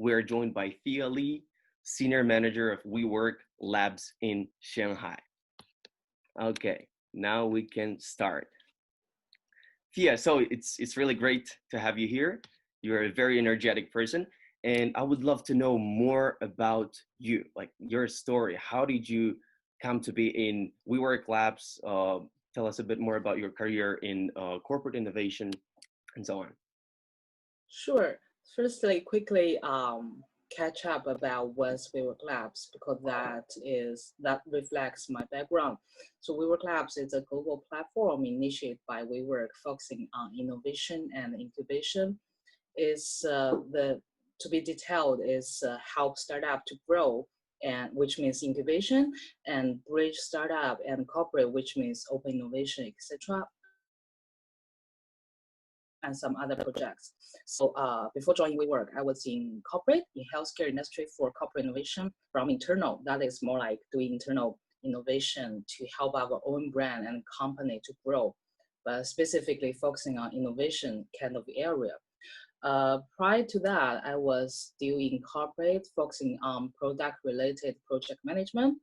we're joined by Thea Li, Senior Manager of WeWork Labs in Shanghai. Okay, now we can start. Thea, so it's really great to have you here. You're a very energetic person, and I would love to know more about you, like your story. How did you come to be in WeWork Labs? Tell us a bit more about your career in corporate innovation and so on. Sure. Firstly, quickly catch up about what's WeWork Labs because that reflects my background. So WeWork Labs is a global platform initiated by WeWork focusing on innovation and incubation. Is the to be detailed is help startup to grow and which means incubation and bridge startup and corporate which means open innovation etc. And some other projects. So before joining WeWork, I was in corporate, in healthcare industry for corporate innovation from internal. That is more like doing internal innovation to help our own brand and company to grow, but specifically focusing on innovation kind of area. Prior to that, I was still in corporate, focusing on product-related project management.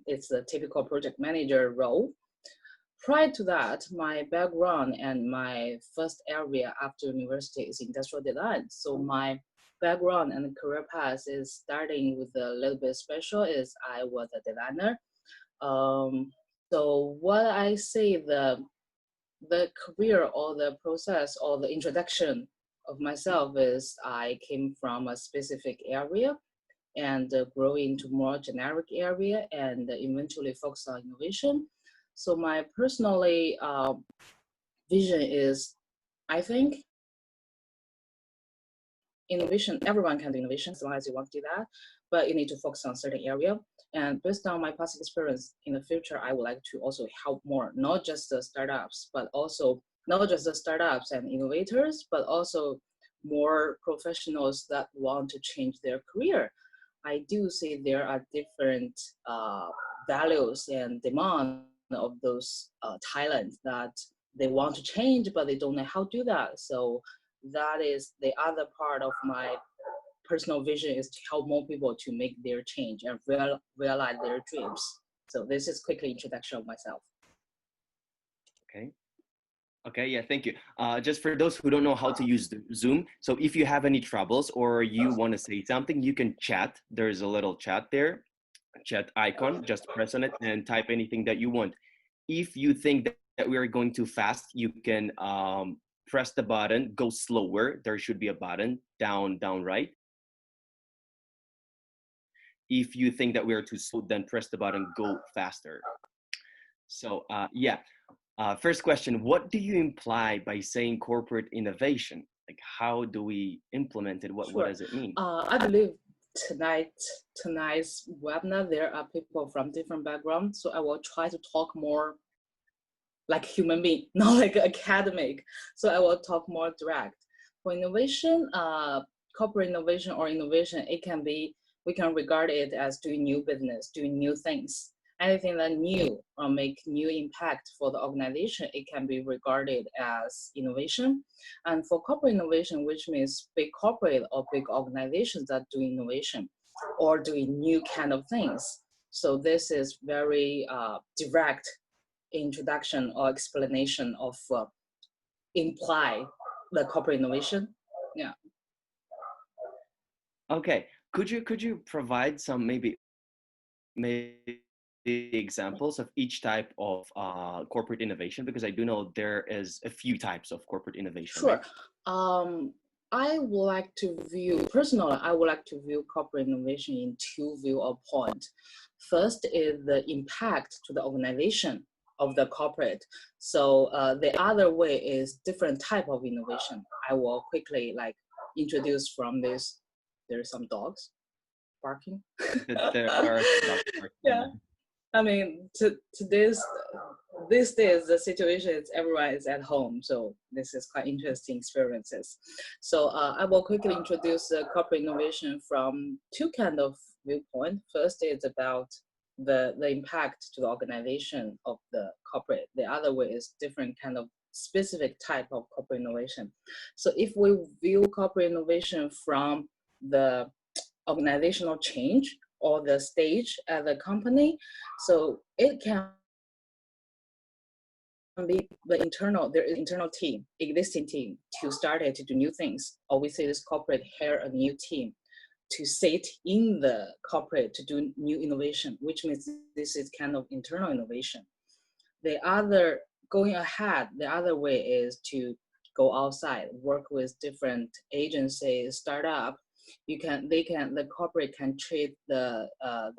It's a typical project manager role. Prior to that, my background and my first area after university is industrial design. So my background and career path is starting with a little bit special is I was a designer. So what I say the career or the process or the introduction of myself is I came from a specific area and grow into more generic area and eventually focus on innovation. So my personally vision is, I think, innovation, everyone can do innovation as long as you want to do that, but you need to focus on certain area. And based on my past experience in the future, I would like to also help more, not just the startups, but also not just the startups and innovators, but also more professionals that want to change their career. I do see there are different values and demand of those talents that they want to change, but they don't know how to do that. So that is the other part of my personal vision is to help more people to make their change and realize their dreams. So this is quickly introduction of myself. Okay. Okay, yeah, thank you. Just for those who don't know how to use the Zoom, so if you have any troubles or you want to say something, you can chat. There's a little chat there, chat icon, just press on it and type anything that you want. If you think that we are going too fast, you can press the button, go slower. There should be a button down right. If you think that we are too slow, then press the button, go faster. So yeah. First question, what do you imply by saying corporate innovation? Like, how do we implement it? What does it mean? I believe tonight's webinar, there are people from different backgrounds. So I will try to talk more like human being, not like academic. So I will talk more direct. For innovation, corporate innovation or innovation, it can be, we can regard it as doing new business, doing new things. Anything that new or make new impact for the organization, it can be regarded as innovation. And for corporate innovation, which means big corporate or big organizations that do innovation or doing new kind of things. So this is very direct introduction or explanation of imply the corporate innovation. Yeah. Okay. Could you provide some maybe examples of each type of corporate innovation, because I do know there is a few types of corporate innovation. Sure. Right? I would like to view, personally, I would like to view corporate innovation in two viewpoints. First is the impact to the organization of the corporate. So the other way is different type of innovation. I will quickly like introduce from this. There are some dogs barking. There are dogs barking. Yeah. I mean, these days, the situation is everyone is at home. So this is quite interesting experiences. So I will quickly introduce corporate innovation from two kind of viewpoint. First is about the impact to the organization of the corporate. The other way is different kind of specific type of corporate innovation. So if we view corporate innovation from the organizational change or the stage at the company. So it can be there is internal team, existing team to start it to do new things. Or we say this corporate hire a new team to sit in the corporate to do new innovation, which means this is kind of internal innovation. The other way is to go outside, work with different agencies, startup. The corporate can treat the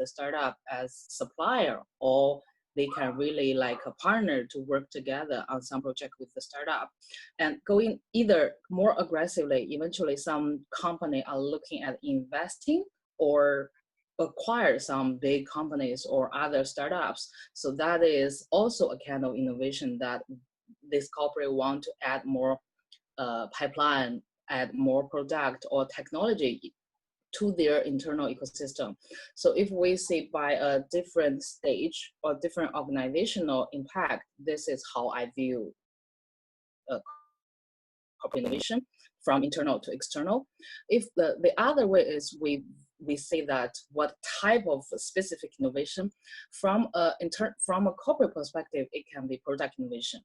startup as supplier, or they can really like a partner to work together on some project with the startup, and going either more aggressively. Eventually, some company are looking at investing or acquire some big companies or other startups. So that is also a kind of innovation that this corporate want to add more pipeline, add more product or technology to their internal ecosystem. So if we see by a different stage or different organizational impact, this is how I view corporate innovation from internal to external. If the other way is we say that what type of specific innovation from a corporate perspective, it can be product innovation,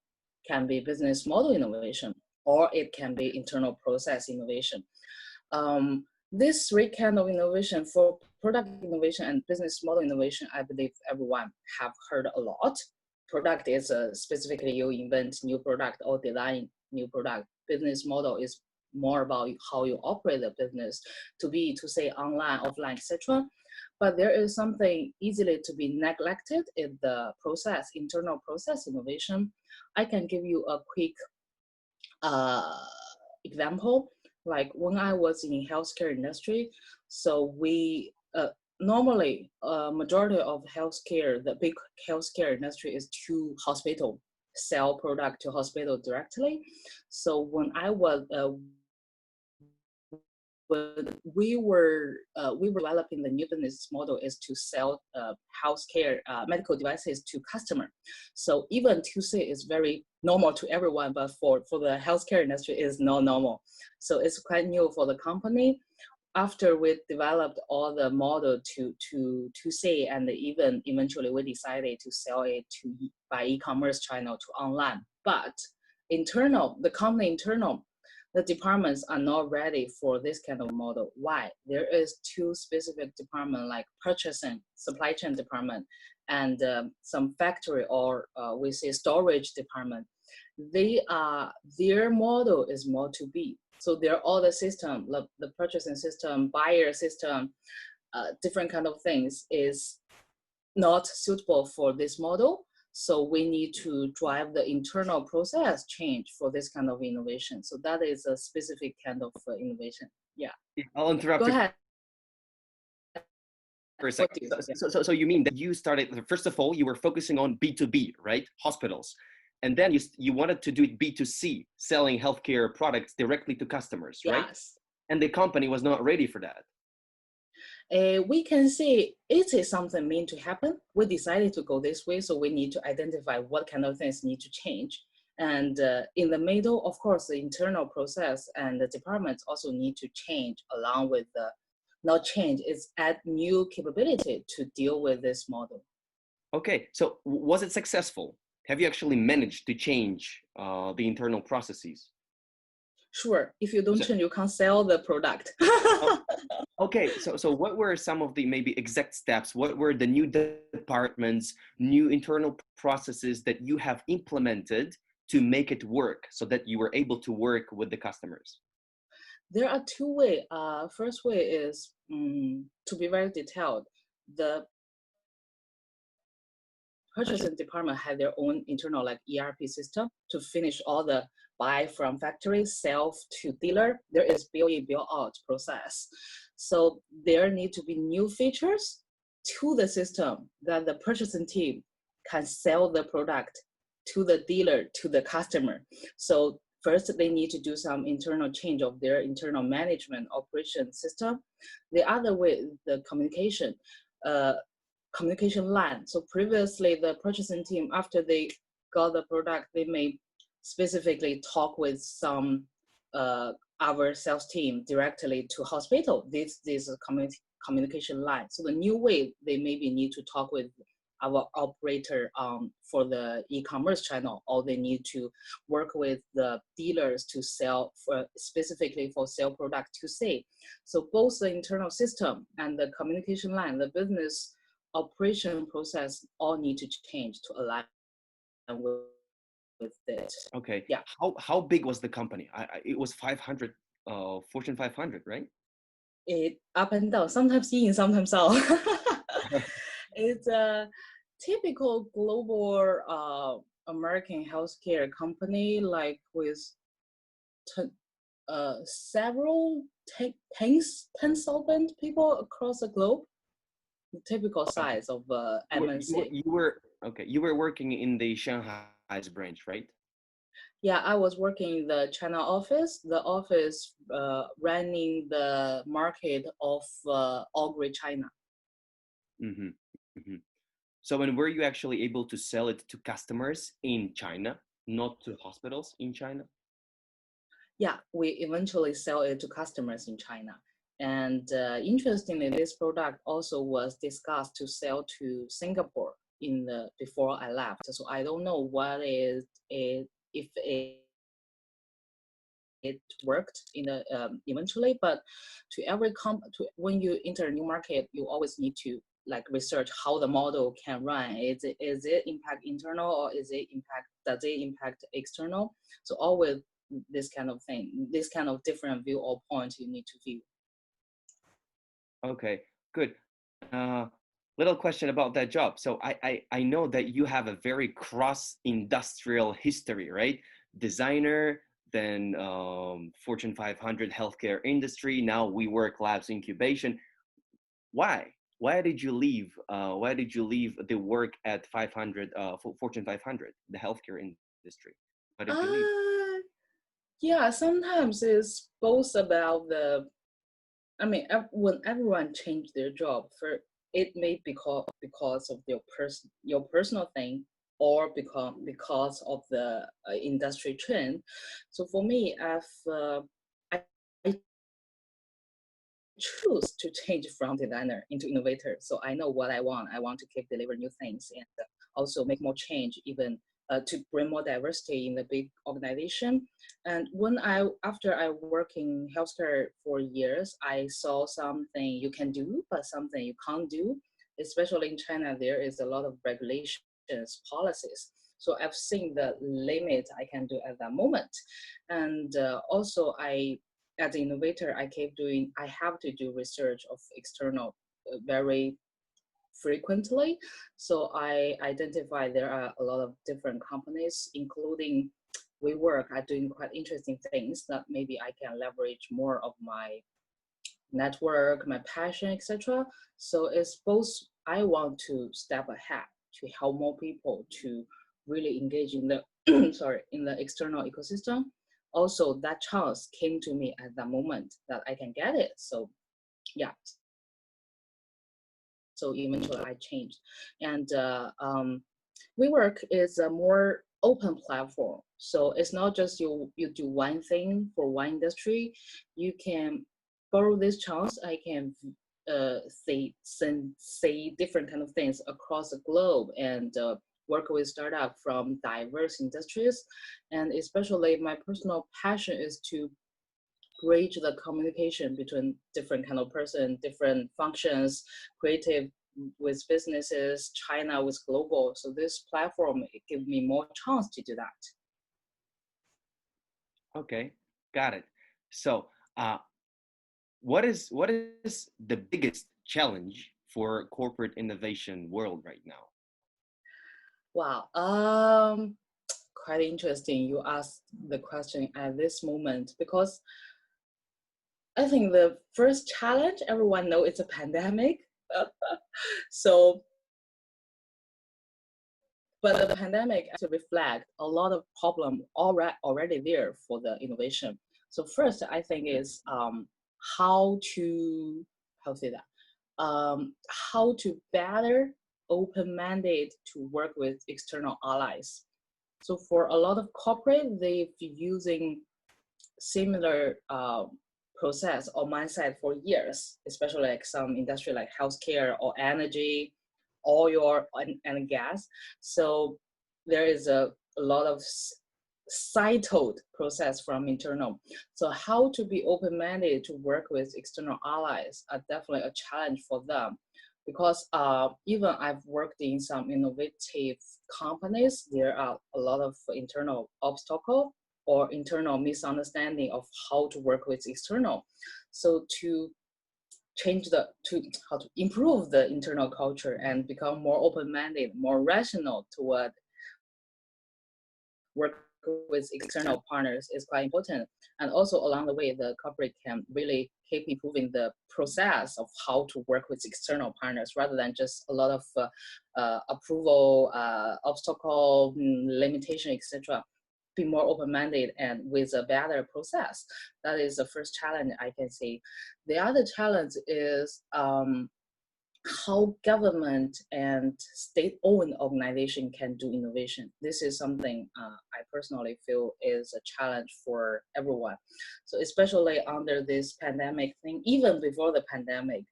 can be business model innovation, or it can be internal process innovation. This three kind of innovation, for product innovation and business model innovation, I believe everyone have heard a lot. Product is specifically you invent new product or design new product. Business model is more about how you operate the business, to say online, offline, etc. But there is something easily to be neglected in the process, internal process innovation. I can give you a quick example. Like when I was in healthcare industry, so we normally majority of healthcare, the big healthcare industry is to hospital, sell product to hospital directly. So when I was when we were developing the new business model is to sell healthcare medical devices to customer. So even to say is very normal to everyone, but for the healthcare industry is not normal. So it's quite new for the company. After we developed all the model to say, and even eventually we decided to sell it by e-commerce channel to online. But the company internal, the departments are not ready for this kind of model. Why? There is two specific departments like purchasing, supply chain department, and some factory or we say storage department. Their model is more to be. So they're all the system, the purchasing system, buyer system, different kind of things is not suitable for this model. So we need to drive the internal process change for this kind of innovation. So that is a specific kind of innovation. Yeah. I'll interrupt. Go ahead. For a second. So you mean that you started, first of all, you were focusing on B2B, right? Hospitals. And then you wanted to do it B2C, selling healthcare products directly to customers, right? Yes. And the company was not ready for that. We can say it is something meant to happen. We decided to go this way, so we need to identify what kind of things need to change. And in the middle, of course, the internal process and the departments also need to change along with not change, it's add new capability to deal with this model. Okay, so was it successful? Have you actually managed to change the internal processes? Sure. If you don't change, you can't sell the product. Okay, so what were some of the maybe exact steps? What were the new departments, new internal processes that you have implemented to make it work so that you were able to work with the customers? There are two ways. First way is to be very detailed. The purchasing department had their own internal like ERP system to finish all the buy from factory, sell to dealer. There is build in, build out process. So there need to be new features to the system that the purchasing team can sell the product to the dealer, to the customer. So first, they need to do some internal change of their internal management operation system. The other way is the communication line. So previously, the purchasing team, after they got the product, they may specifically talk with some our sales team directly to hospital. This is a communication line. So the new way, they maybe need to talk with our operator for the e-commerce channel, or they need to work with the dealers to sell specifically for sell product to say. So both the internal system and the communication line, the business operation process all need to change to align with it. Okay. Yeah. How big was the company? It was 500, Fortune 500, right? It up and down, sometimes in, sometimes out. It's a typical global American healthcare company, like with several 10,000 people across the globe. The typical size of MNC. You were working in the Shanghai's branch, right? Yeah, I was working in the China office. The office running the market of all Great China. Mm-hmm. Mm-hmm. So when were you actually able to sell it to customers in China, not to hospitals in China? Yeah, we eventually sell it to customers in China. And interestingly, this product also was discussed to sell to Singapore before I left. So I don't know what is it, if it worked in the eventually, but when you enter a new market, you always need to like research how the model can run. Is it impact internal, or does it impact external? So always this kind of thing, this kind of different view or point you need to view. Okay, good. Little question about that job. So I know that you have a very cross-industrial history, right? Designer, then Fortune 500 healthcare industry. Now WeWork Labs incubation. Why? Why did you leave? Why did you leave the work at Fortune 500, the healthcare industry? Why did you leave? Yeah, sometimes it's both about when everyone changed their job, it may be because of your personal thing, or because of the industry trend. So for me, I choose to change from designer into innovator. So I know what I want. I want to keep delivering new things and also make more change, even to bring more diversity in the big organization. And after I work in healthcare for years, I saw something you can do, but something you can't do. Especially in China, there is a lot of regulations, policies. So I've seen the limit I can do at that moment. And also as an innovator, I have to do research of external very frequently. So I identify there are a lot of different companies, including WeWork, are doing quite interesting things that maybe I can leverage more of my network, my passion, etc. So it's both, I want to step ahead to help more people to really engage in the in the external ecosystem. Also, that chance came to me at the moment that I can get it. So yeah, so eventually I changed. And WeWork is a more open platform. So it's not just you do one thing for one industry. You can borrow this chance. I can say different kind of things across the globe, and work with startup from diverse industries. And especially my personal passion is to bridge the communication between different kind of person, different functions, creative with businesses, China with global. So this platform, it gives me more chance to do that. Okay, got it. So what is the biggest challenge for corporate innovation world right now? Wow, quite interesting. You asked the question at this moment, because I think the first challenge, everyone know it's a pandemic. So, but the pandemic actually reflect a lot of problem already there for the innovation. So first, I think is how to say that how to better open mandate to work with external allies. So for a lot of corporate, they've using similar process or mindset for years, especially like some industry like healthcare or energy, oil and gas. So there is a lot of siloed process from internal. So how to be open-minded to work with external allies are definitely a challenge for them, because even I've worked in some innovative companies, there are a lot of internal obstacle or internal misunderstanding of how to work with external. So to how to improve the internal culture and become more open-minded, more rational toward work with external partners is quite important. And also along the way, the corporate can really keep improving the process of how to work with external partners rather than just a lot of approval, obstacle, limitation, etc. Be more open-minded and with a better process. That is the first challenge I can see. The other challenge is how government and state-owned organization can do innovation. This is something I personally feel is a challenge for everyone. So especially under this pandemic thing, even before the pandemic,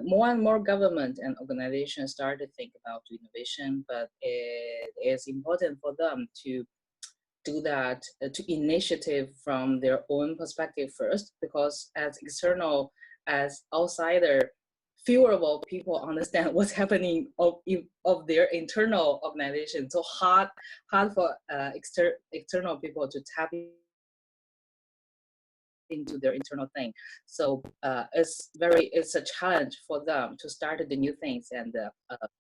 more and more government and organizations start to think about innovation, but it is important for them to do that, to initiative from their own perspective first, because as external, as outsider, fewer of people understand what's happening of their internal organization. So hard for external people to tap into their internal thing. So it's a challenge for them to start the new things and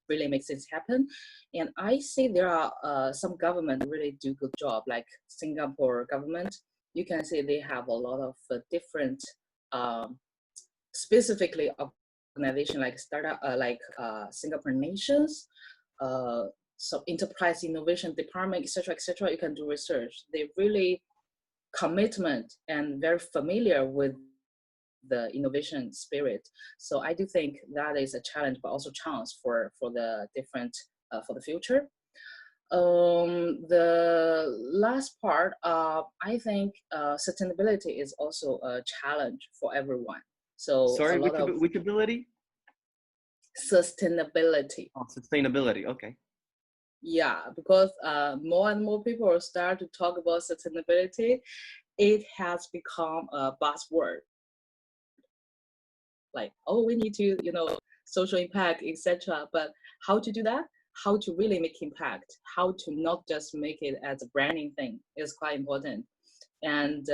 really make things happen. And I see there are some government really do good job, like Singapore government. You can see they have a lot of different specifically organization like startup, Singapore Nations, so enterprise innovation department, etc. You can do research. They really commitment and very familiar with the innovation spirit. So I do think that is a challenge, but also chance for the different for the future. The last part, I think sustainability is also a challenge for everyone. So Sorry, a lot of which ability? sustainability. Oh, sustainability. Okay. Yeah, because more and more people start to talk about sustainability. It has become a buzzword. Like, oh, we need to, social impact, etc. But how to do that? How to really make impact? How to not just make it as a branding thing is quite important. And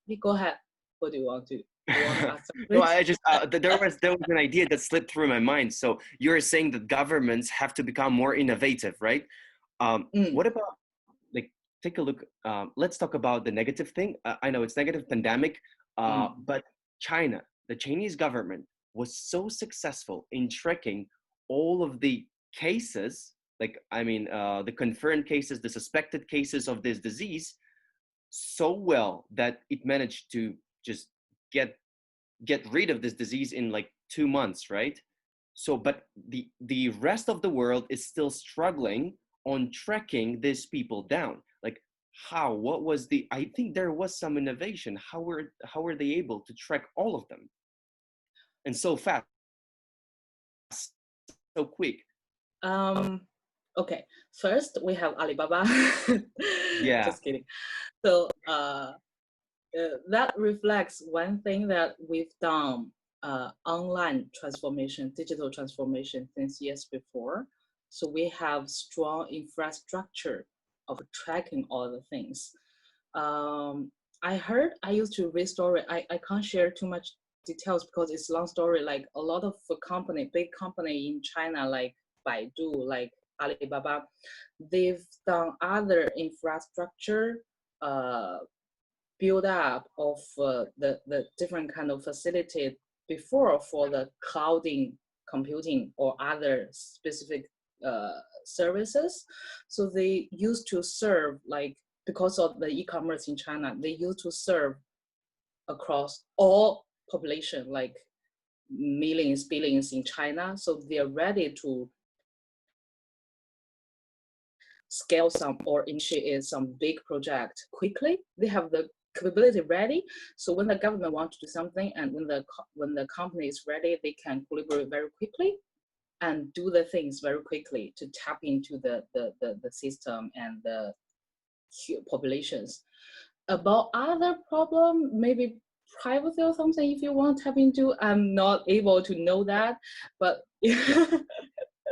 you go ahead. What do you want to? Do you want to ask something? No, I just there was an idea that slipped through my mind. So you're saying that governments have to become more innovative, right? What about, like, take a look? Let's talk about the negative thing. I know it's negative pandemic, but China, the Chinese government was so successful in tracking all of the cases, like the confirmed cases, the suspected cases of this disease, so well that it managed to just get rid of this disease in like 2 months, right? So, but the rest of the world is still struggling on tracking these people down. Like, how? What was the? I think there was some innovation. How were they able to track all of them and so fast, so quick? Okay. First, we have Alibaba. Yeah. Just kidding. So that reflects one thing that we've done, online transformation, digital transformation since years before. So we have strong infrastructure of tracking all the things. I used to read story. I can't share too much details because it's a long story. Like a lot of big company in China, like Baidu, like Alibaba, they've done other infrastructure build up of the different kind of facility before for the clouding computing or other specific services. So they used to serve, like, because of the e-commerce in China, they used to serve across all population, like millions, billions in China. So they're ready to scale some or initiate some big project quickly. They have the capability ready. So when the government wants to do something, and when the company is ready, they can collaborate very quickly and do the things very quickly to tap into the system and the populations. About other problem, maybe privacy or something, if you want to tap into, I'm not able to know that, but Yeah.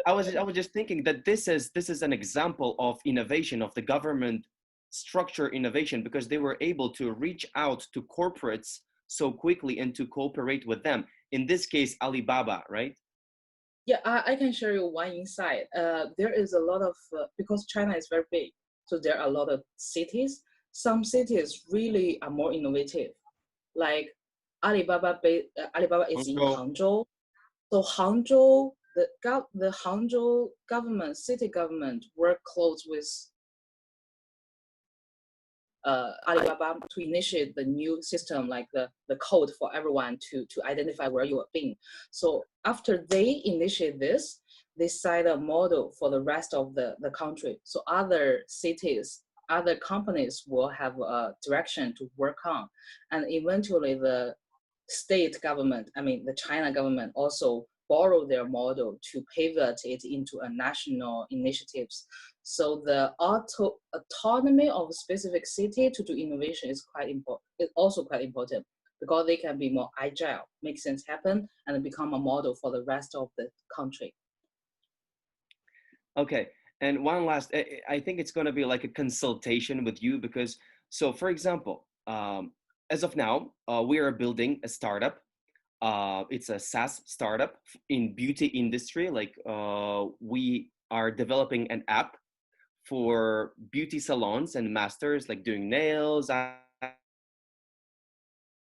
I was just thinking that this is an example of innovation, of the government structure innovation, because they were able to reach out to corporates so quickly and to cooperate with them. In this case, Alibaba, right? yeah, I can share you one insight. There is a lot of because China is very big, so there are a lot of cities. Some cities really are more innovative, like Alibaba is in Hangzhou. Hangzhou. So Hangzhou, the Hangzhou government, city government, work close with Alibaba to initiate the new system, like the code for everyone to identify where you are being. So after they initiate this, they set a model for the rest of the country. So other cities, other companies will have a direction to work on. And eventually the state government, I mean the China government, also borrow their model to pivot it into a national initiatives. So the autonomy of a specific city to do innovation is quite important. It's also quite important because they can be more agile, make things happen, and become a model for the rest of the country. Okay. And one last, I think it's going to be like a consultation with you because, so for example, as of now, we are building a startup. It's a SaaS startup in beauty industry. Like we are developing an app for beauty salons and masters, like doing nails,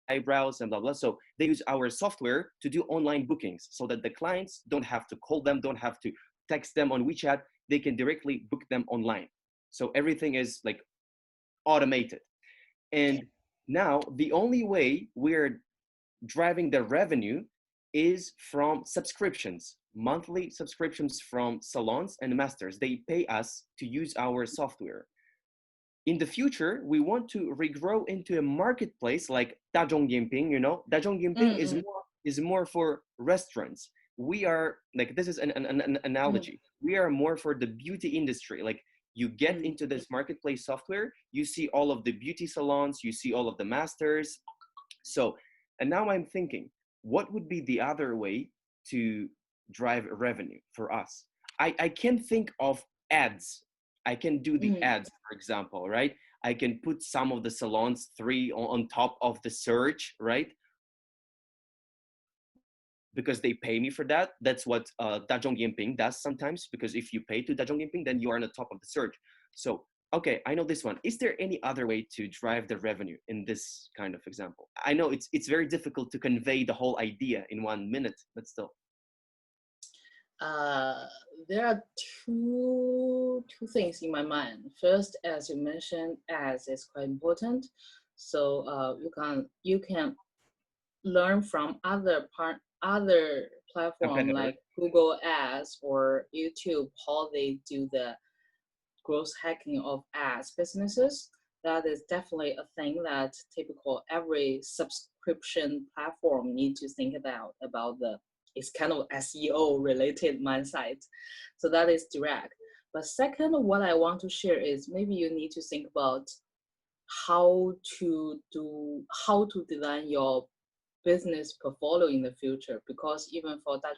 eyebrows, and blah blah. So they use our software to do online bookings, so that the clients don't have to call them, don't have to text them on WeChat. They can directly book them online. So everything is like automated. And now the only way we're driving the revenue is from subscriptions, monthly subscriptions from salons and masters. They pay us to use our software. In the future, we want to regrow into a marketplace like Dazhong Yinping, you know, Dazhong Yinping Mm-hmm. is more for restaurants. We are like, this is an analogy. We are more for the beauty industry. Like you get into this marketplace software, you see all of the beauty salons, you see all of the masters. So, and now I'm thinking, what would be the other way to drive revenue for us? I can think of ads. I can do the ads, for example, right? I can put some of the salons three on top of the search, right? Because they pay me for that. That's what Dazhong Yinping does sometimes, because if you pay to Dazhong Yinping, then you are on the top of the search. So, okay, I know this one. Is there any other way to drive the revenue in this kind of example? I know it's very difficult to convey the whole idea in 1 minute, but still. There are two things in my mind. First, as you mentioned, ads is quite important. So you can learn from other platform Competitor. like Google Ads or YouTube how they do the growth hacking of ads businesses. That is definitely a thing that typical every subscription platform need to think about the it's kind of SEO related mindset. So that is direct. But second, what I want to share is maybe you need to think about how to design your business portfolio in the future, because even for that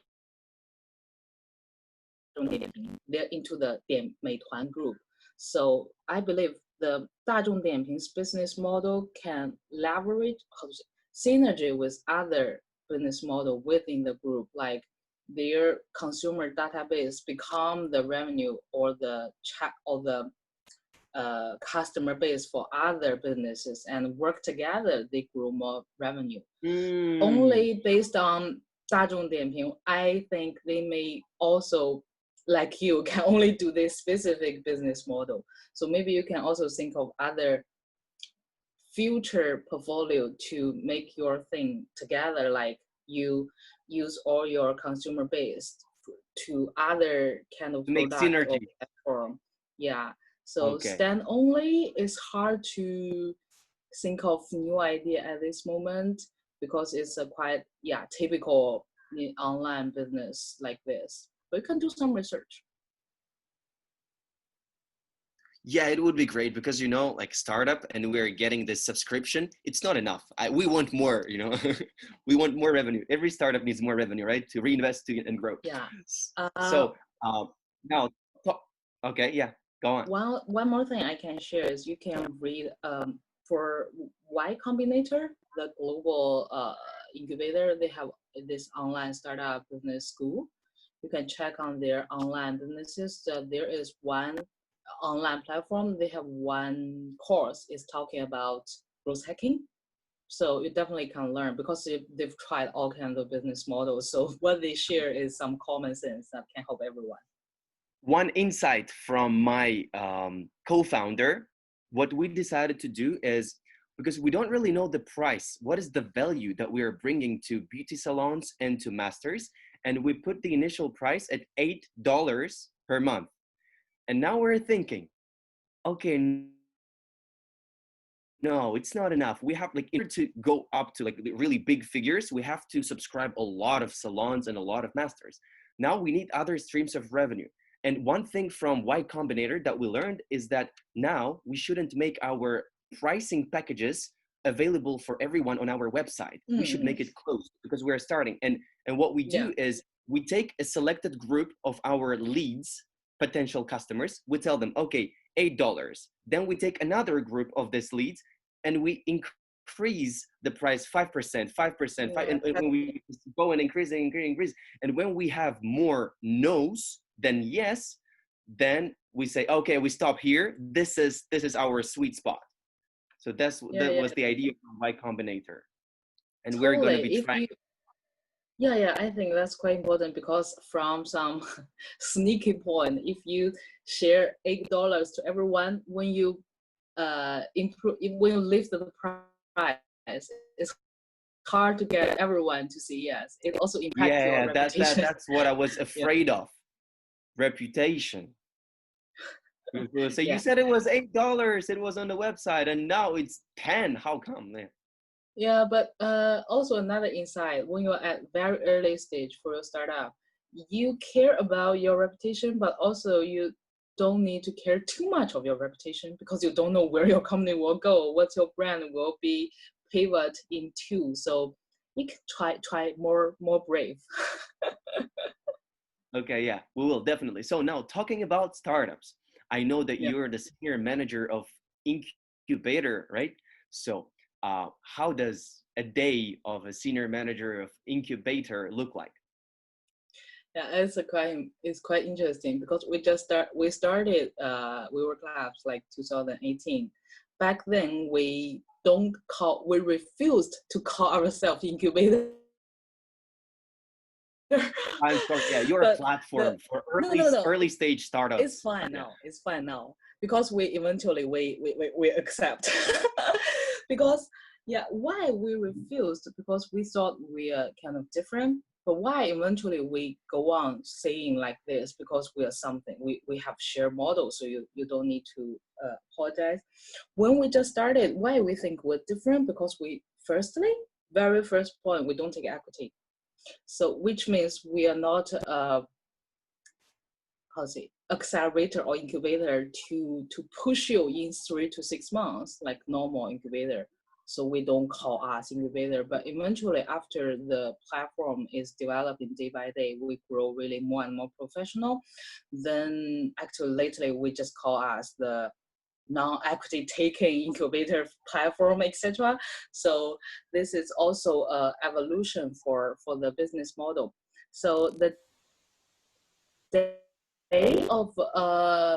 they're into the Meituan group. So I believe the 大众点评's business model can leverage synergy with other business model within the group, like their consumer database become the revenue or the chat or the customer base for other businesses, and work together they grow more revenue. Only based on 大众点评, I think they may also, like you, can only do this specific business model. So maybe you can also think of other future portfolio to make your thing together, like you use all your consumer base to other kind of Make product or synergy. platform. Yeah. So Okay. stand only is hard to think of new idea at this moment because it's a quite typical online business like this. But you can do some research. Yeah, it would be great because, you know, like startup and we're getting this subscription, it's not enough. We want more, you know, we want more revenue. Every startup needs more revenue, right? To reinvest and grow. Yeah. So now, okay, yeah, go on. One more thing I can share is you can read for Y Combinator, the global incubator. They have this online startup business school. You can check on their online businesses. There is one online platform. They have one course is talking about growth hacking. So you definitely can learn because they've tried all kinds of business models. So what they share is some common sense that can help everyone. One insight from my co-founder, what we decided to do is, because we don't really know the price, what is the value that we are bringing to beauty salons and to masters, and we put the initial price at $8 per month. And now we're thinking, okay, no, it's not enough. We have, like, in order to go up to like really big figures, we have to subscribe a lot of salons and a lot of masters. Now we need other streams of revenue. And one thing from Y Combinator that we learned is that now we shouldn't make our pricing packages available for everyone on our website. We should make it closed because we're starting. And what we do is we take a selected group of our leads, potential customers. We tell them, okay, $8. Then we take another group of these leads and we increase the price 5%, 5%, and we go and increase. And when we have more no's than yes, then we say, okay, we stop here. This is our sweet spot. So that was the idea of Y Combinator. And totally. We're going to be trying. I think that's quite important because from some sneaky point, if you share $8 to everyone, when you when you lift the price, it's hard to get everyone to say yes. It also impacts your reputation. That's what I was afraid of. Reputation. So you said it was $8. It was on the website, and now it's 10. How come, man? Yeah, but also another insight, when you're at very early stage for your startup, you care about your reputation, but also you don't need to care too much of your reputation because you don't know where your company will go, what your brand will be pivot into. So you can try more brave. Okay, yeah, we will definitely. So now talking about startups, I know that you're the senior manager of Incubator, right? So how does a day of a senior manager of Incubator look like? Yeah, it's quite interesting because we started WeWork Labs like 2018. Back then we refused to call ourselves Incubator. I'm sorry, yeah, you're a platform for early stage startups. It's fine now. It's fine now because we eventually we accept because why we refused, because we thought we are kind of different. But why eventually we go on saying like this, because we are something, we have shared models, so you don't need to apologize. When we just started, why we think we're different, because we very first point, we don't take equity. So which means we are not accelerator or incubator to push you in 3 to 6 months like normal incubator. So we don't call us incubator, but eventually after the platform is developing day by day, we grow really more and more professional. Then actually lately we just call us the non-equity taking incubator platform, etc. So this is also an evolution for the business model. So the day of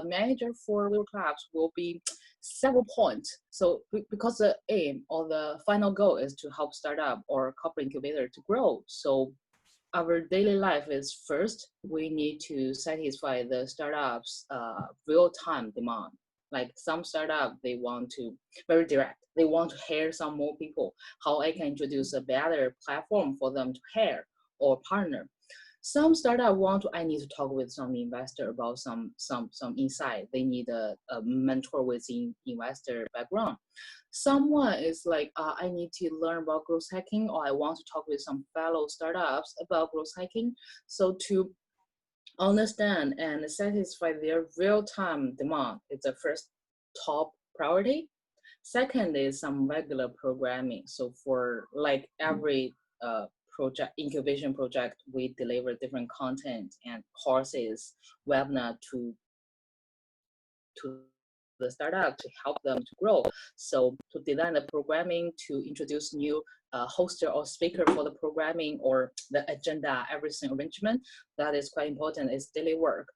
manager for WeWork Labs will be several points. So because the aim or the final goal is to help startup or corporate incubator to grow. So our daily life is, first, we need to satisfy the startups real-time demand. Like some startup, they want to, very direct, they want to hire some more people. How I can introduce a better platform for them to hire or partner. Some startup I need to talk with some investor about some insight. They need a mentor with investor background. Someone is like, I need to learn about growth hacking, or I want to talk with some fellow startups about growth hacking. So to understand and satisfy their real-time demand is the first top priority. Second is some regular programming. So for like every project, incubation project, we deliver different content and courses, webinar to the startup to help them to grow. So to design the programming, to introduce new hoster or speaker for the programming or the agenda, everything arrangement, that is quite important. It's daily work.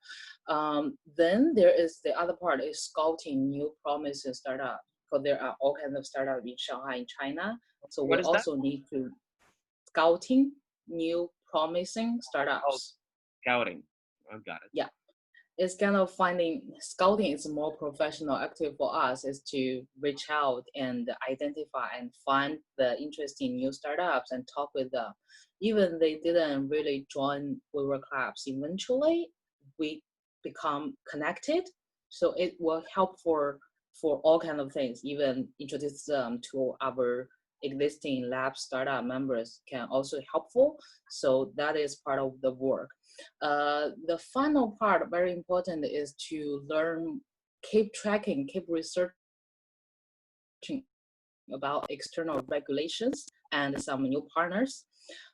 Then there is the other part is scouting new promising startup. Because there are all kinds of startups in Shanghai, in China. So we also need to scouting new promising startups. Oh, scouting. I've got it. Yeah. It's kind of scouting is more professional active for us is to reach out and identify and find the interesting new startups and talk with them. Even they didn't really join WeWork Labs, eventually we become connected. So it will help for all kinds of things, even introduce them to our existing lab startup members can also helpful. So that is part of the work. The final part, very important, is to learn, keep tracking, keep researching about external regulations and some new partners,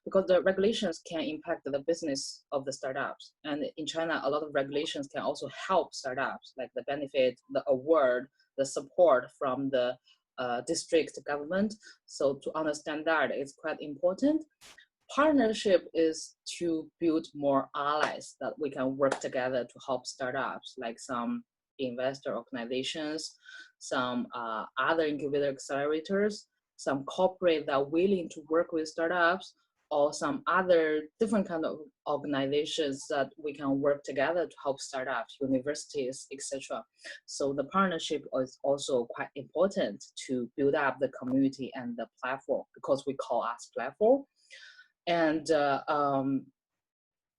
because the regulations can impact the business of the startups. And in China, a lot of regulations can also help startups, like the benefit, the award, the support from the district government. So to understand that, it's quite important. Partnership is to build more allies that we can work together to help startups, like some investor organizations, some other incubator accelerators, some corporate that are willing to work with startups, or some other different kind of organizations that we can work together to help startups, universities, etc. So the partnership is also quite important to build up the community and the platform, because we call us platform. And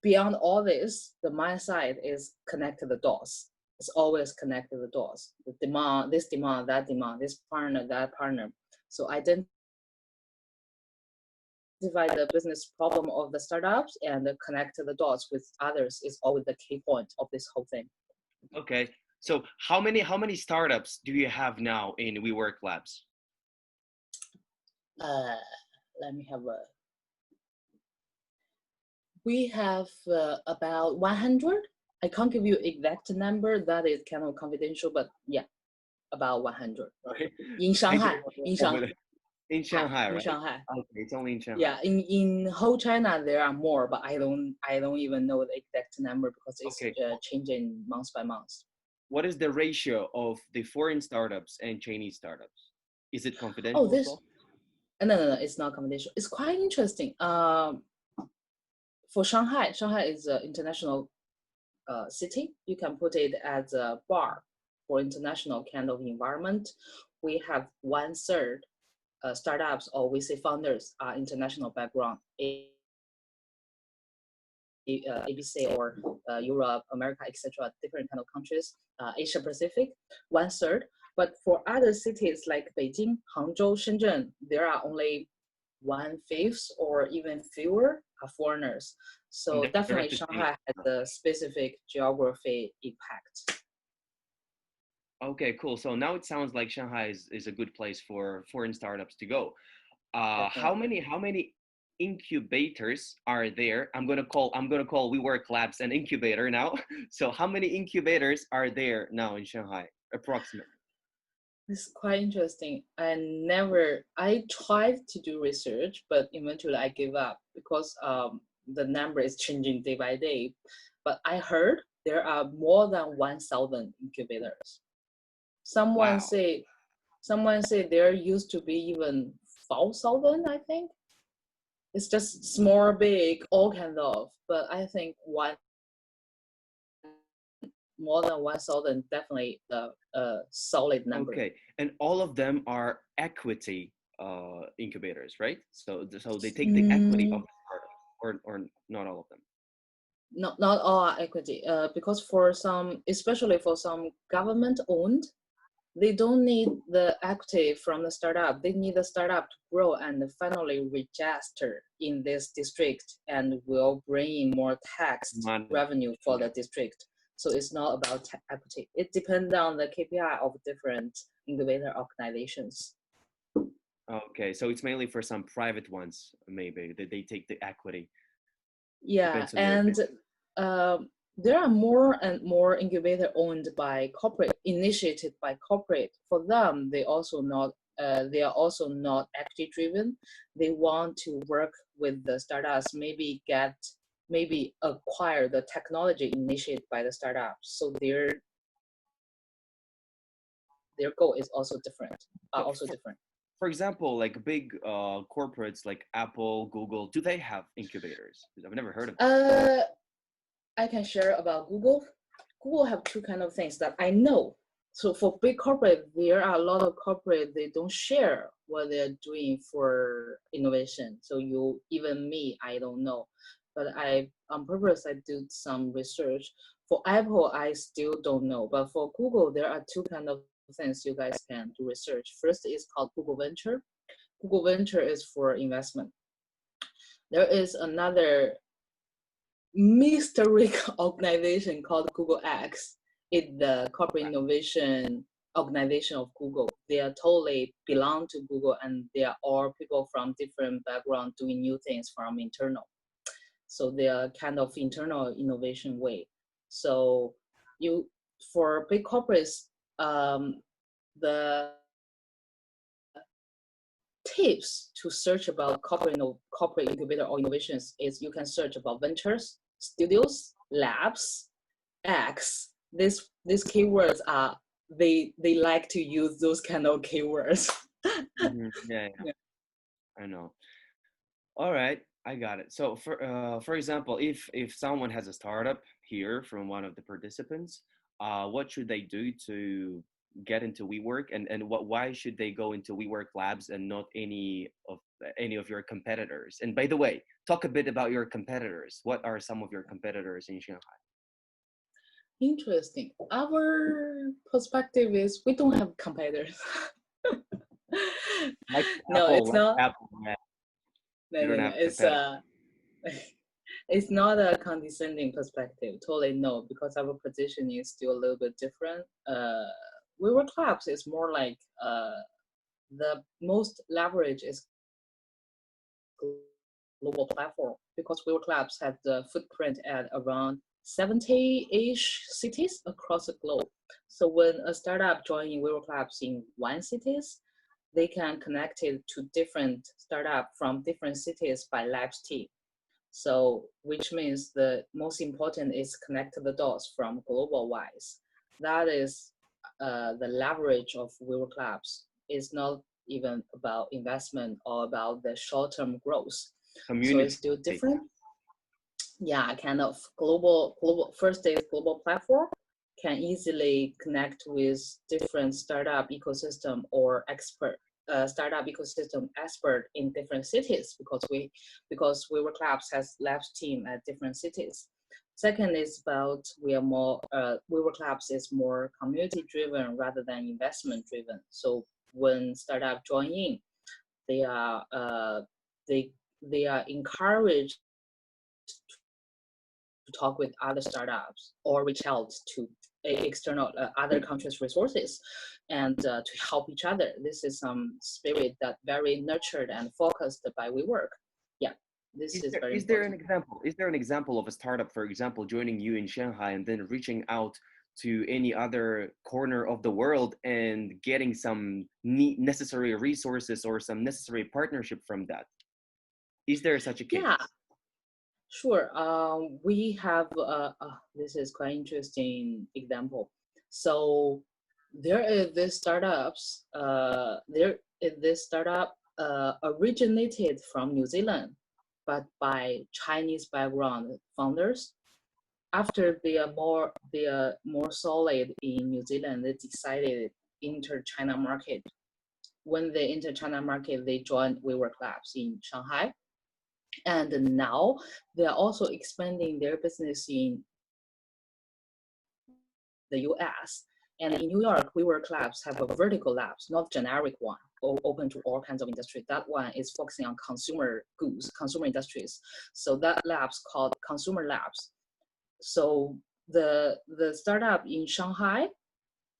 beyond all this, the mindset is connect the dots. It's always connect the dots. The demand, this demand, that demand, this partner, that partner. So identify the business problem of the startups and connect the dots with others is always the key point of this whole thing. Okay. So how many startups do you have now in WeWork Labs? Let me have a. We have about 100. I can't give you exact number. That is kind of confidential, but yeah, about 100. Okay. In Shanghai. In Shanghai. In Shanghai, right? In Shanghai. Okay, it's only in Shanghai. Yeah, in whole China there are more, but I don't even know the exact number because it's changing month by month. What is the ratio of the foreign startups and Chinese startups? Is it confidential? Oh, this. No, it's not confidential. It's quite interesting. For Shanghai is an international city. You can put it as a bar for international kind of environment. We have 1/3 startups, or we say founders, are international background, ABC or Europe, America, etc., different kind of countries, Asia Pacific, 1/3. But for other cities like Beijing, Hangzhou, Shenzhen, there are only 1/5 or even fewer are foreigners. So definitely Shanghai has a specific geography impact. Okay, cool. So now it sounds like Shanghai is a good place for foreign startups to go. How many incubators are there? I'm gonna call WeWork Labs an incubator now. So how many incubators are there now in Shanghai, approximately? It's quite interesting. I tried to do research, but eventually I gave up because the number is changing day by day. But I heard there are more than 1,000 incubators. Someone say there used to be even 4,000, I think. It's just small, big, all kind of. But I think more than 1,000 definitely a solid number. Okay, and all of them are equity incubators, right? So they take the equity of the startup, or not all of them. not all are equity. Because for some, especially for some government owned, they don't need the equity from the startup. They need the startup to grow and finally register in this district and will bring in more tax Money. revenue for Yeah. the district. So it's not about equity. It depends on the KPI of different incubator organizations. Okay, so it's mainly for some private ones, maybe that they take the equity. Yeah, Depends on their and business. there are more and more incubator owned by corporate, initiated by corporate. For them, they are also not equity driven. They want to work with the startups, maybe acquire the technology initiated by the startups. So their goal is also different. Are So also different. for example, like big corporates like Apple, Google, do they have incubators? 'Cause I've never heard of that. I can share about Google. Google have two kind of things that I know. So for big corporate, there are a lot of corporate, they don't share what they're doing for innovation. So even me, I don't know. But on purpose, I did some research. For Apple, I still don't know. But for Google, there are two kind of things you guys can do research. First is called Google Venture. Google Venture is for investment. There is another mystery organization called Google X. It's the corporate innovation organization of Google. They are totally belong to Google, and they are all people from different background doing new things from internal. So they are kind of internal innovation way. So you for big corporates, the tips to search about corporate incubator or innovations is you can search about ventures, studios, labs, X. These keywords are they like to use those kind of keywords. Yeah, Yeah. I know. All right, I got it. So for example, if someone has a startup here from one of the participants, what should they do to get into WeWork, and why should they go into WeWork Labs and not any of your competitors? And by the way, talk a bit about your competitors. What are some of your competitors in Shanghai? Interesting. Our perspective is we don't have competitors. Like No, Apple, it's like not. Apple, yeah, No, you no, don't no. have It's competitors. it's not a condescending perspective. Totally no, because our position is still a little bit different. WeWork Labs is more like the most leverage is global platform because WeWork Labs had the footprint at around 70-ish cities across the globe. So when a startup joins WeWork Labs in one cities, they can connect it to different startup from different cities by labs team. So which means the most important is connect the dots from global wise. That is the leverage of WeWork Labs. It's not even about investment or about the short-term growth. So it's Community. still different. Yeah, kind of global first is global platform can easily connect with different startup ecosystem or expert startup ecosystem expert in different cities because WeWork Labs has labs team at different cities. Second is about we are more WeWork Labs is more community driven rather than investment driven. So when startup join in, they are they are encouraged to talk with other startups or reach out to external other countries' resources and to help each other. This is some spirit that very nurtured and focused by WeWork. Yeah, this is very Is there an important. example? Is there an example of a startup, for example, joining you in Shanghai and then reaching out to any other corner of the world and getting some necessary resources or some necessary partnership from that? Is there such a Yeah, case? sure. We have this is quite interesting example. So there is this startups. There is this startup originated from New Zealand, but by Chinese background founders. After they are more solid in New Zealand, they decided enter China market. When they enter China market, they joined WeWork Labs in Shanghai. And now they are also expanding their business in the US. And in New York, WeWork Labs have a vertical labs, not generic one, open to all kinds of industry. That one is focusing on consumer goods, consumer industries. So that lab's called Consumer Labs. So the startup in Shanghai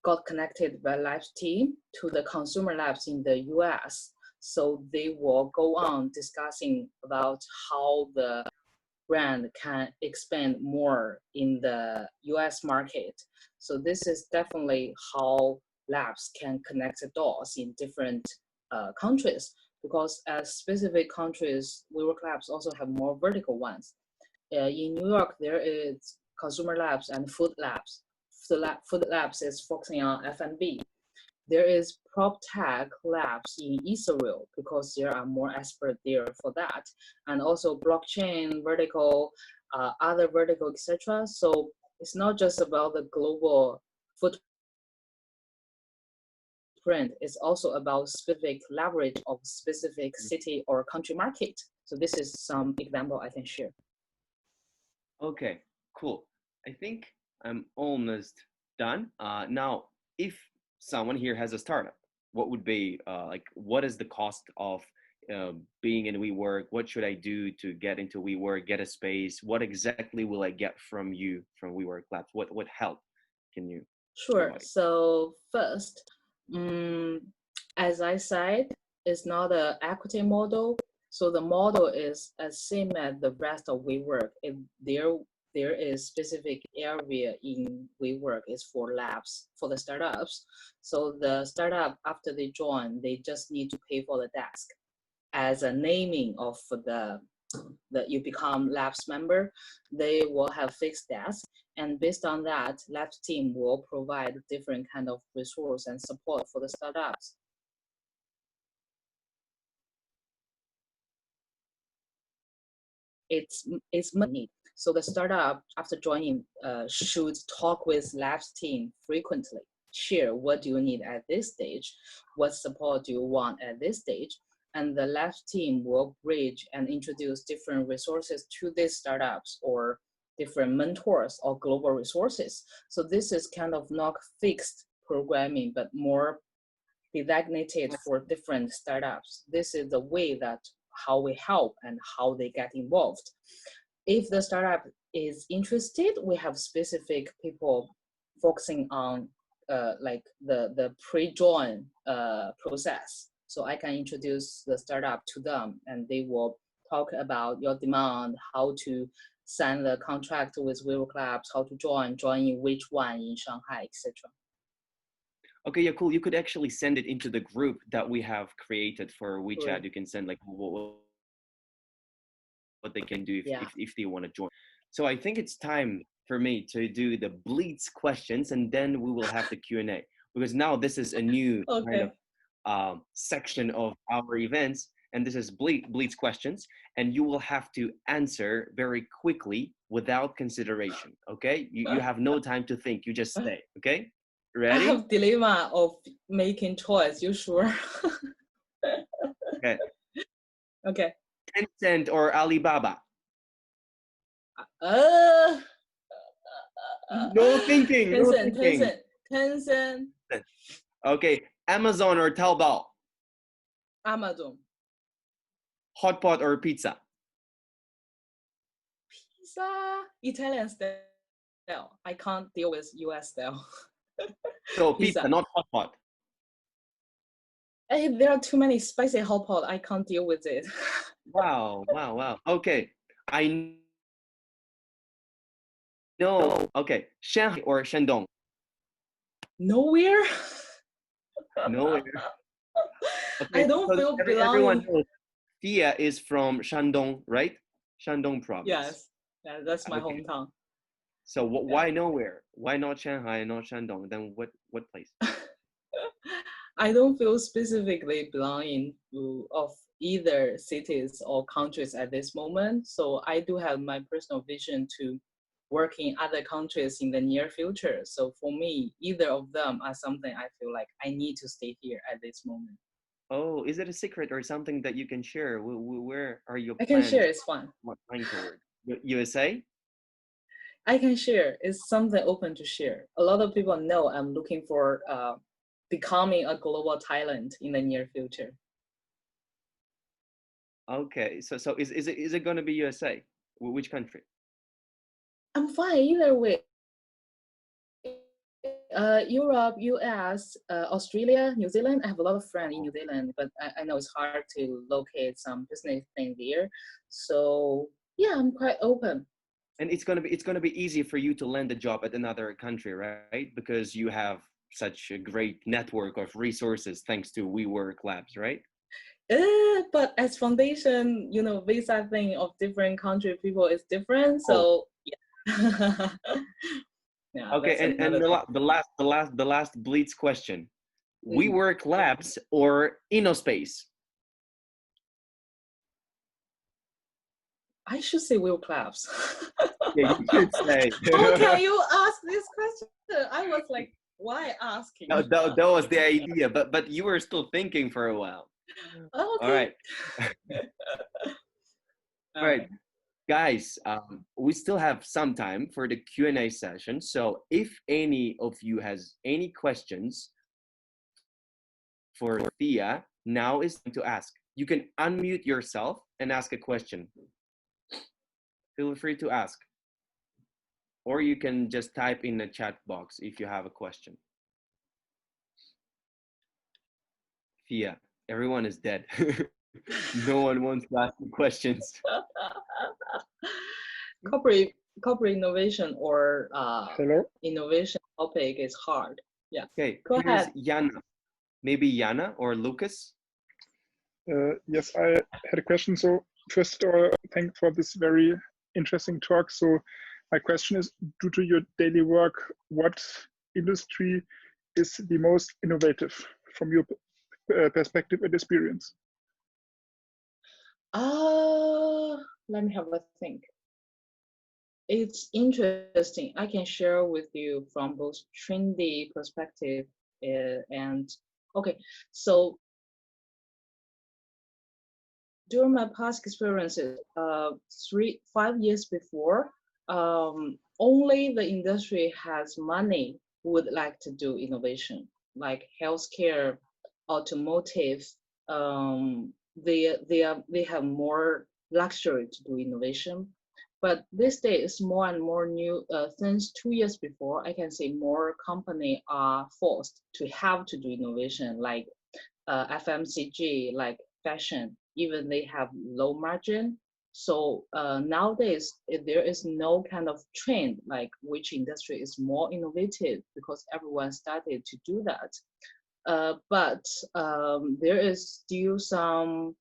got connected by Labs team to the consumer labs in the US. So they will go on discussing about how the brand can expand more in the US market. So this is definitely how labs can connect the dots in different countries, because as specific countries, WeWork Labs also have more vertical ones. In New York, there is consumer labs and food labs. Food labs is focusing on F&B. There is prop tech labs in Israel because there are more experts there for that, and also blockchain vertical, other vertical, etc. So it's not just about the global footprint, it's also about specific leverage of specific city or country market. So this is some example I can share. Okay, cool. I think I'm almost done. Now, if someone here has a startup, what would be like, what is the cost of being in WeWork? What should I do to get into WeWork, get a space? What exactly will I get from you, from WeWork Labs? What help can you Sure. provide? So first, as I said, it's not an equity model. So the model is as same as the rest of WeWork. If there is specific area in WeWork is for labs, for the startups. So the startup, after they join, they just need to pay for the desk as a naming of the you become labs member. They will have fixed desk, and based on that, labs team will provide different kind of resource and support for the startups. It's money. So the startup, after joining, should talk with labs team frequently, share what do you need at this stage, what support do you want at this stage, and the labs team will bridge and introduce different resources to these startups or different mentors or global resources. So this is kind of not fixed programming, but more designated for different startups. This is the way that how we help and how they get involved. If the startup is interested, we have specific people focusing on like the pre-join process. So I can introduce the startup to them, and they will talk about your demand, how to sign the contract with WeWork Labs, how to join in which one in Shanghai, etc. Okay, yeah, cool. You could actually send it into the group that we have created for WeChat. Right. You can send like what they can do if they want to join. So I think it's time for me to do the Blitz questions, and then we will have the Q&A, because now this is a new kind of section of our events, and this is Blitz questions, and you will have to answer very quickly without consideration, okay? You have no time to think, you just say, okay? Ready? I have dilemma of making choice. You sure? Okay. Okay. Tencent or Alibaba? No thinking. Tencent, No thinking. Tencent. Okay. Amazon or Taobao? Amazon. Hot pot or pizza? Pizza. Italian style. I can't deal with US style. So pizza, not hot pot. Hey, there are too many spicy hot pot. I can't deal with it. Wow, wow, wow. Okay. I know. Okay. Shanghai or Shandong? Nowhere. Nowhere. Okay, I don't feel everyone belonging. knows Thea is from Shandong, right? Shandong province. Yes, yeah, that's my hometown. So why nowhere? Why not Shanghai and not Shandong? Then what place? I don't feel specifically belonging to of either cities or countries at this moment. So I do have my personal vision to work in other countries in the near future. So for me, either of them are something I feel like I need to stay here at this moment. Oh, is it a secret or something that you can share? Where are your I can share. plans It's fun. going toward? USA? I can share. It's something open to share. A lot of people know I'm looking for becoming a global talent in the near future. Okay, so is it going to be USA? Which country? I'm fine either way. Europe, US, Australia, New Zealand. I have a lot of friends in New Zealand, but I know it's hard to locate some business thing there. So yeah, I'm quite open. And it's gonna be easy for you to land a job at another country, right? Because you have such a great network of resources thanks to WeWork Labs, right? But as foundation, visa thing of different country people is different. Oh, So yeah, yeah, okay. that's And another the, topic. the last blitz question: Mm. WeWork Labs or InnoSpace? I should say Will Claps. Yeah, you should say. How can you ask this question? I was like, why asking? That was the idea, but you were still thinking for a while. Oh, All okay. right, all right, Okay. guys. We still have some time for the Q&A session. So if any of you has any questions for Thea, now is time to ask. You can unmute yourself and ask a question. Feel free to ask, or you can just type in the chat box if you have a question. Thea, everyone is dead. No one wants to ask questions. corporate corporate innovation or Hello. innovation topic is hard. Yeah. Okay, Go here's ahead. Yana. Maybe Yana or Lucas. Yes, I had a question. So first of all, thanks for this very interesting talk. So my question is, due to your daily work, what industry is the most innovative from your perspective and experience? Let me have a think. It's interesting. I can share with you from both trendy perspective and okay. So during my past experiences, 5 years before, only the industry has money would like to do innovation, like healthcare, automotive. They have more luxury to do innovation. But this day is more and more new. Since 2 years before, I can say more company are forced to have to do innovation, like FMCG, like fashion, even they have low margin. So nowadays, there is no kind of trend like which industry is more innovative because everyone started to do that. But there is still some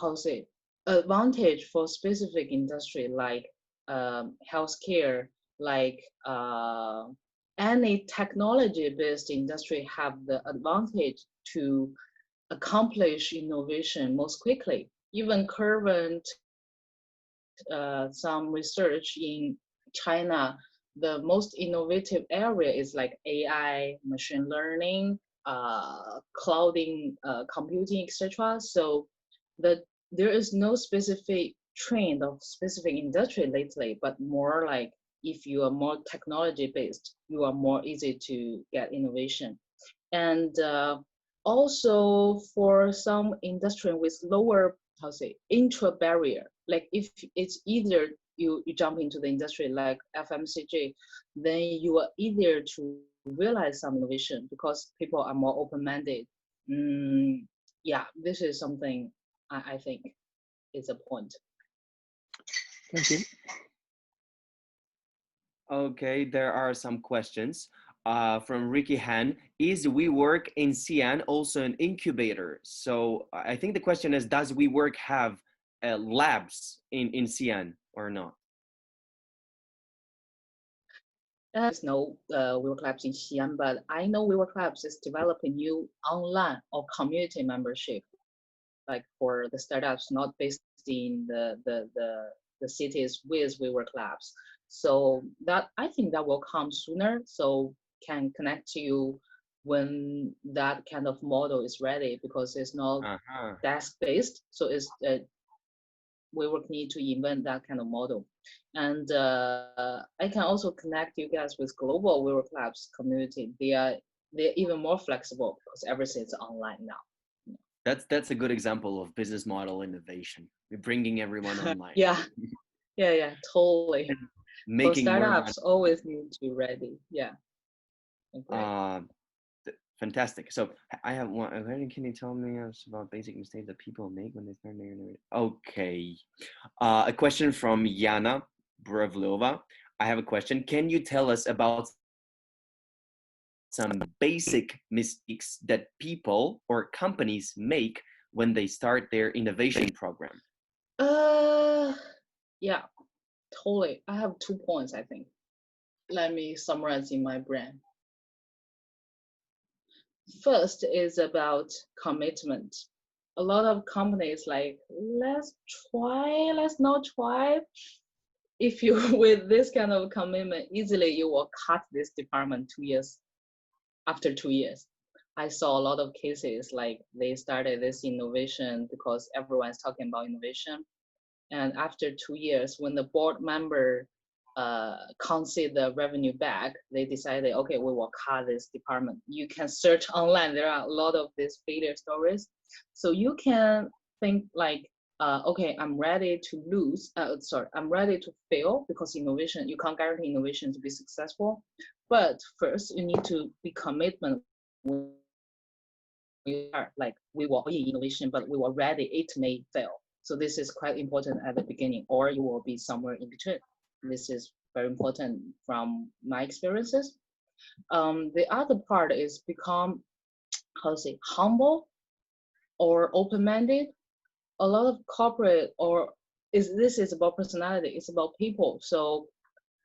how to say advantage for specific industry like healthcare, like any technology-based industry have the advantage to accomplish innovation most quickly. Even current some research in China, the most innovative area is like AI, machine learning, clouding, computing, etc. So there is no specific trend of specific industry lately, but more like if you are more technology based, you are more easy to get innovation. And also for some industry with lower, how to say, intro barrier, like if it's either you jump into the industry like FMCG, then you are easier to realize some innovation because people are more open-minded. Yeah, this is something I think is a point. Thank you. Okay, there are some questions from Ricky Han. Is WeWork in Xi'an also an incubator? So I think the question is, does WeWork have labs in Xi'an or not? There's no WeWork Labs in Xi'an, but I know WeWork Labs is developing new online or community membership, like for the startups not based in the cities with WeWork Labs. So that I think that will come sooner. So can connect you when that kind of model is ready, because it's not desk-based. So it's WeWork need to invent that kind of model. And I can also connect you guys with global WeWork Labs community. They're even more flexible because everything is online now. That's a good example of business model innovation. You're bringing everyone online. Yeah, totally. And So making startups always need to be ready. Yeah. Fantastic. So I have one. Can you tell me about basic mistakes that people make when they start their innovation? Okay. A question from Yana Bravlova. I have a question. Can you tell us about some basic mistakes that people or companies make when they start their innovation program? Yeah, totally. I have 2 points, I think. Let me summarize in my brain. First is about commitment. A lot of companies like, let's not try. If you with this kind of commitment, easily you will cut this department 2 years. After 2 years, I saw a lot of cases like they started this innovation because everyone's talking about innovation, and after 2 years, when the board member can't see the revenue back, they decided, okay, we will cut this department. You can search online. There are a lot of these failure stories. So you can think like, okay, I'm ready to I'm ready to fail because innovation, you can't guarantee innovation to be successful. But first, you need to be commitment. We are like, we will be innovation, but we were ready, it may fail. So this is quite important at the beginning, or you will be somewhere in between. This is very important from my experiences. The other part is become, humble or open-minded. A lot of corporate this is about personality, it's about people. So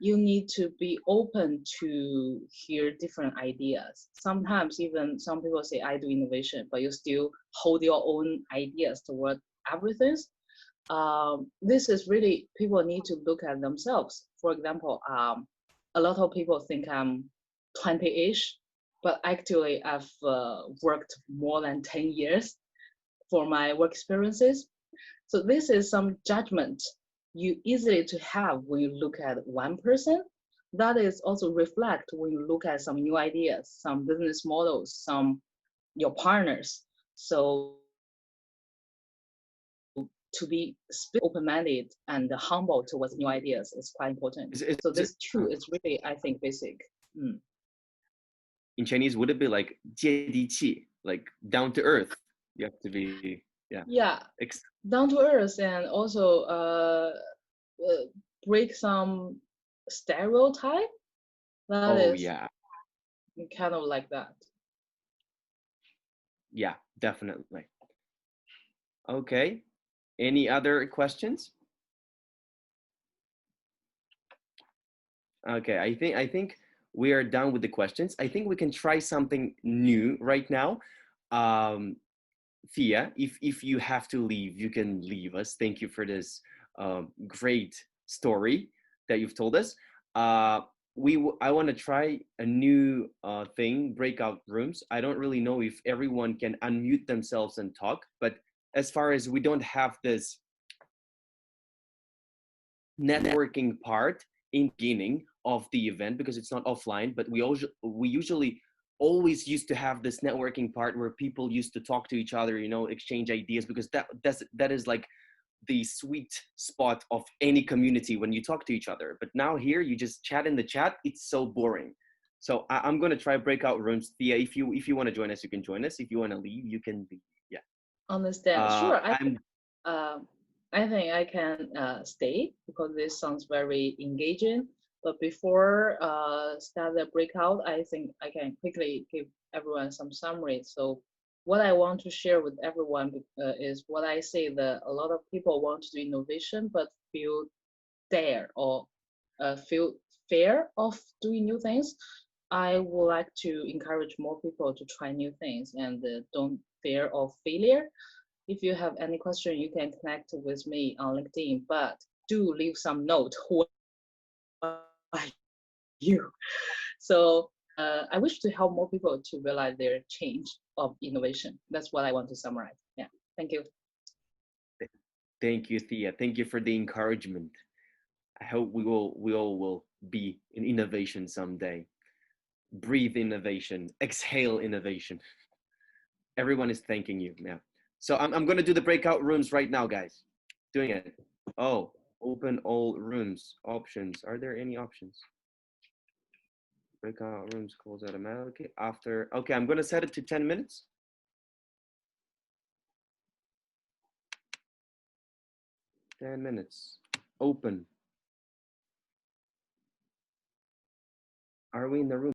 you need to be open to hear different ideas. Sometimes even some people say, I do innovation, but you still hold your own ideas toward everything. This is really, people need to look at themselves. For example, a lot of people think I'm 20-ish, but actually I've worked more than 10 years for my work experiences. So this is some judgment you easily to have when you look at one person. That is also reflect when you look at some new ideas, some business models, your partners. So to be open-minded and humble towards new ideas is quite important. So this too is really, I think, basic. In Chinese, would it be like 接地气, like down to earth? You have to be, down to earth, and also break some stereotype. That is kind of like that. Yeah, definitely. Okay. Any other questions? Okay, I think we are done with the questions. I think we can try something new right now. Thea, if you have to leave, you can leave us. Thank you for this great story that you've told us. I want to try a new thing, breakout rooms. I don't really know if everyone can unmute themselves and talk, but as far as we don't have this networking part in the beginning of the event, because it's not offline, but we usually always used to have this networking part where people used to talk to each other, exchange ideas, because that is like the sweet spot of any community when you talk to each other. But now here you just chat in the chat. It's so boring. So I'm going to try breakout rooms. Thea, if you want to join us, you can join us. If you want to leave, you can leave. Yeah. Understand. Sure. I think I can stay because this sounds very engaging. But before start the breakout, I think I can quickly give everyone some summary. So what I want to share with everyone is what I say that a lot of people want to do innovation, but feel dare or feel fear of doing new things. I would like to encourage more people to try new things and don't fear of failure. If you have any question, you can connect with me on LinkedIn, but do leave some note who are you. So I wish to help more people to realize their change of innovation. That's what I want to summarize. Yeah, thank you. Thank you, Thea. Thank you for the encouragement. I hope we all will be in innovation someday. Breathe innovation, exhale innovation. Everyone is thanking you. Yeah. So I'm going to do the breakout rooms right now, guys. Doing it. Oh, open all rooms. Options. Are there any options? Breakout rooms close automatically after. Okay, I'm going to set it to 10 minutes. 10 minutes. Open. Are we in the room?